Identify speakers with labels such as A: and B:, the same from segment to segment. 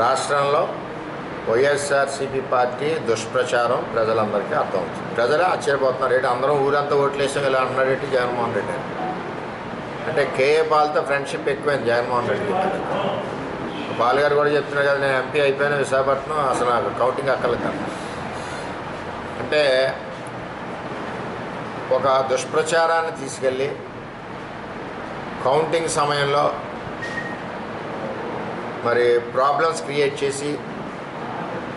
A: రాష్ట్రంలో వైఎస్ఆర్సీపీ పార్టీ దుష్ప్రచారం ప్రజలందరికీ అర్థమవుతుంది. ప్రజలే ఆశ్చర్యపోతున్నారు. ఏంటి అందరం ఊరంతా ఓట్లేసాం ఇలా అన్నాడేంటి జగన్మోహన్ రెడ్డి అంటే కేఏ పాల్తో ఫ్రెండ్షిప్ ఎక్కువైంది జగన్మోహన్ రెడ్డికి. పాల్ గారు కూడా చెప్తున్నారు కదా, నేను ఎంపీ అయిపోయిన విశాఖపట్నం అసలు నాకు కౌంటింగ్ అక్కర్లేదు అంటే ఒక దుష్ప్రచారాన్ని తీసుకెళ్ళి కౌంటింగ్ సమయంలో మరి ప్రాబ్లమ్స్ క్రియేట్ చేసి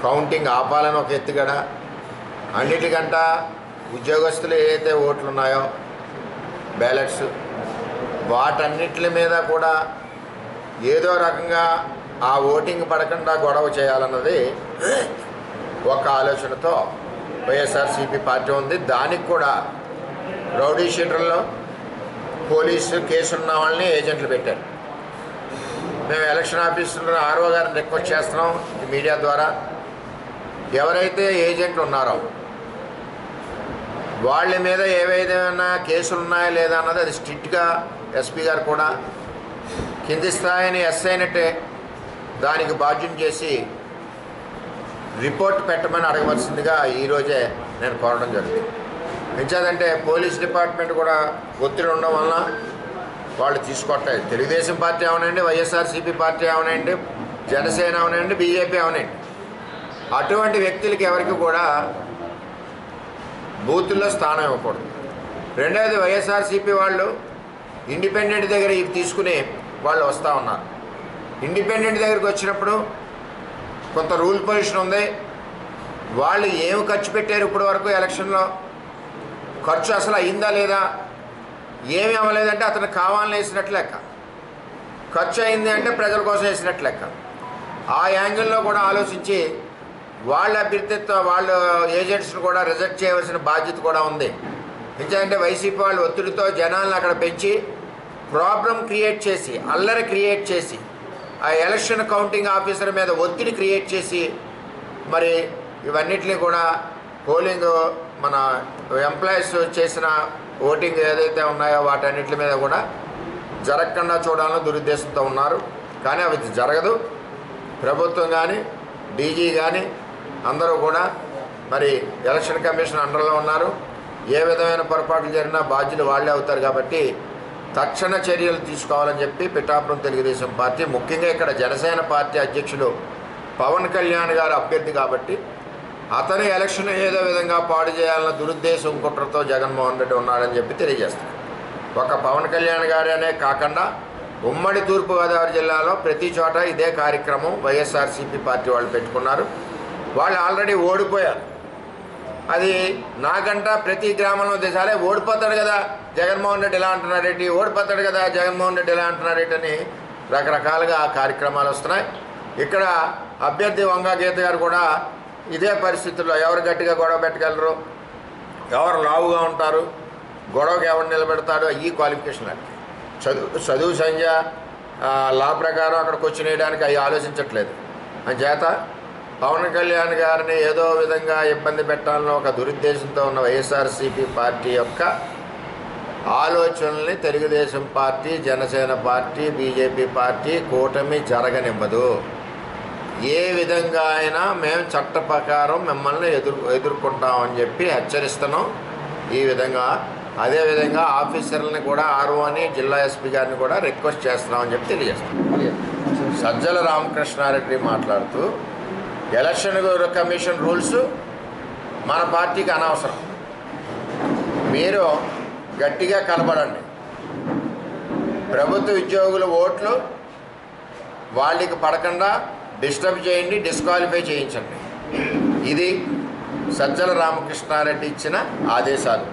A: కౌంటింగ్ ఆపాలని ఒక ఎత్తుగడ, అన్నిటికంటా ఉద్యోగస్తులు ఏదైతే ఓట్లు ఉన్నాయో బ్యాలెట్స్ వాటన్నిటి మీద కూడా ఏదో రకంగా ఆ ఓటింగ్ పడకుండా గొడవ చేయాలన్నది ఒక ఆలోచనతో వైఎస్ఆర్సీపీ పార్టీ ఉంది. దానికి కూడా రౌడీ షీటర్లో పోలీసు కేసున్న వాళ్ళని ఏజెంట్లు పెట్టారు. మేము ఎలక్షన్ ఆఫీసులో ఆర్ఓ గారిని రిక్వెస్ట్ చేస్తున్నాం మీడియా ద్వారా, ఎవరైతే ఏజెంట్లు ఉన్నారో వాళ్ళ మీద ఏవైనా కేసులు ఉన్నాయా లేదా అన్నది అది స్ట్రిక్ట్గా ఎస్పీ గారు కూడా కింది స్థాయిని ఎస్ఐనట్టే దానికి బాధ్యం చేసి రిపోర్ట్ పెట్టమని అడగవలసిందిగా ఈరోజే నేను కోరడం జరిగింది. ఎంచేదంటే పోలీస్ డిపార్ట్మెంట్ కూడా ఒత్తిడి ఉండడం వలన వాళ్ళు తీసుకోవట్లేదు. తెలుగుదేశం పార్టీ అవనండి, వైఎస్ఆర్సీపీ పార్టీ అవనండి, జనసేన అవనండి, బీజేపీ అవనండి, అటువంటి వ్యక్తులకి ఎవరికి కూడా బూతుల్లో స్థానం ఇవ్వకూడదు. రెండవది వైఎస్ఆర్సీపీ వాళ్ళు ఇండిపెండెంట్ దగ్గర ఇవి తీసుకుని వాళ్ళు వస్తూ ఉన్నారు. ఇండిపెండెంట్ దగ్గరికి వచ్చినప్పుడు కొంత రూల్ పొజిషన్ ఉంది. వాళ్ళు ఏమి ఖర్చు పెట్టారు ఇప్పటి వరకు ఎలక్షన్లో, ఖర్చు అసలు అయిందా లేదా, ఏమి అవ్వలేదంటే అతను కావాలని వేసినట్లు లెక్క, ఖర్చు అయింది అంటే ప్రజల కోసం వేసినట్లు లెక్క. ఆ యాంగిల్లో కూడా ఆలోచించి వాళ్ళ అభ్యర్థిత్వ వాళ్ళ ఏజెంట్స్ని కూడా రిజెక్ట్ చేయవలసిన బాధ్యత కూడా ఉంది. ఎందుకంటే వైసీపీ వాళ్ళు ఒత్తిడితో జనాలను అక్కడ పెంచి ప్రాబ్లం క్రియేట్ చేసి అల్లరి క్రియేట్ చేసి ఆ ఎలక్షన్ కౌంటింగ్ ఆఫీసర్ మీద ఒత్తిడి క్రియేట్ చేసి మరి ఇవన్నిటినీ కూడా పోలింగ్ మన ఎంప్లాయీస్ చేసిన ఓటింగ్ ఏదైతే ఉన్నాయో వాటన్నిటి మీద కూడా జరగకుండా చూడాలని దురుద్దేశంతో ఉన్నారు. కానీ అవి జరగదు. ప్రభుత్వం కానీ డీజీ కానీ అందరూ కూడా మరి ఎలక్షన్ కమిషన్ అండర్లో ఉన్నారు. ఏ విధమైన పొరపాట్లు జరిగినా బాధ్యులు వాళ్ళే అవుతారు. కాబట్టి తక్షణ చర్యలు తీసుకోవాలని చెప్పి పిఠాపురం తెలుగుదేశం పార్టీ, ముఖ్యంగా ఇక్కడ జనసేన పార్టీ అధ్యక్షులు పవన్ కళ్యాణ్ గారు అభ్యర్థి కాబట్టి అతని ఎలక్షన్ ఏదో విధంగా పాడు చేయాలన్న దురుద్దేశం కుట్రతో జగన్మోహన్ రెడ్డి ఉన్నాడని చెప్పి తెలియజేస్తారు. ఒక పవన్ కళ్యాణ్ గారనే కాకుండా ఉమ్మడి తూర్పుగోదావరి జిల్లాలో ప్రతి చోట ఇదే కార్యక్రమం వైఎస్ఆర్సీపీ పార్టీ వాళ్ళు పెట్టుకున్నారు. వాళ్ళు ఆల్రెడీ ఓడిపోయారు. అది నాకంట ప్రతి గ్రామంలో దేశాలే ఓడిపోతాడు కదా జగన్మోహన్ రెడ్డి ఇలా అంటున్నారేంటి, ఓడిపోతాడు కదా జగన్మోహన్ రెడ్డి ఇలా అంటున్నారేంటి అని రకరకాలుగా కార్యక్రమాలు వస్తున్నాయి. ఇక్కడ అభ్యర్థి వంగా గీత గారు కూడా ఇదే పరిస్థితుల్లో ఎవరు గట్టిగా గొడవ పెట్టగలరు, ఎవరు లావుగా ఉంటారు, గొడవకి ఎవరు నిలబెడతాడు, ఈ క్వాలిఫికేషన్ అంటే చదువు సంఖ్య లా ప్రకారం అక్కడికి వచ్చి వేయడానికి అవి ఆలోచించట్లేదు. అంచేత పవన్ కళ్యాణ్ గారిని ఏదో విధంగా ఇబ్బంది పెట్టాలని ఒక దురుద్దేశంతో ఉన్న వైఎస్ఆర్సీపీ పార్టీ యొక్క ఆలోచనల్ని Telugu Desam party, Janasena party, BJP party కూటమి జరగనివ్వదు. ఏ విధంగా అయినా మేము చట్ట ప్రకారం మిమ్మల్ని ఎదుర్కొంటామని చెప్పి హెచ్చరిస్తున్నాం. ఈ విధంగా అదేవిధంగా ఆఫీసర్లని కూడా ఆర్ఓని జిల్లా ఎస్పీ గారిని కూడా రిక్వెస్ట్ చేస్తున్నామని చెప్పి తెలియజేస్తున్నాం. సజ్జల రామకృష్ణారెడ్డి మాట్లాడుతూ ఎలక్షన్ కమిషన్ రూల్స్ మన పార్టీకి అనవసరం, మీరు గట్టిగా కలబడండి, ప్రభుత్వ ఉద్యోగుల ఓట్లు వాళ్ళకి పడకుండా డిస్టర్బ్ చేయండి, డిస్క్వాలిఫై చేయించండి. ఇది సజ్జల రామకృష్ణారెడ్డి ఇచ్చిన ఆదేశాలు.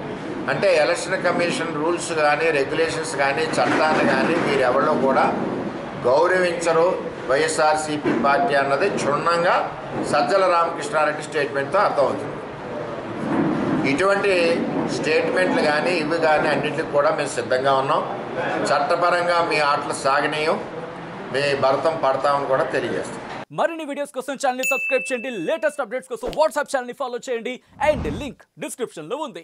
A: అంటే ఎలక్షన్ కమిషన్ రూల్స్ కానీ రెగ్యులేషన్స్ కానీ చట్టాన్ని కానీ మీరు ఎవరిలో కూడా గౌరవించరు వైఎస్ఆర్సీపీ పార్టీ అన్నది క్షుణ్ణంగా సజ్జల రామకృష్ణారెడ్డి స్టేట్మెంట్తో అర్థమవుతుంది. ఇటువంటి స్టేట్మెంట్లు కానీ ఇవి కానీ అన్నింటికి కూడా మేము సిద్ధంగా ఉన్నాం. చట్టపరంగా మీ ఆటలు సాగనీయం, మీ భరతం పడతామని కూడా తెలియజేస్తాం.
B: మరిన్ని వీడియోస్ కోసం ఛానల్ ని సబ్స్క్రైబ్ చేయండి, లేటెస్ట్ అప్డేట్స్ కోసం వాట్సాప్ ఛానల్ ని ఫాలో చేయండి అండ్ లింక్ డిస్క్రిప్షన్ లో ఉంది.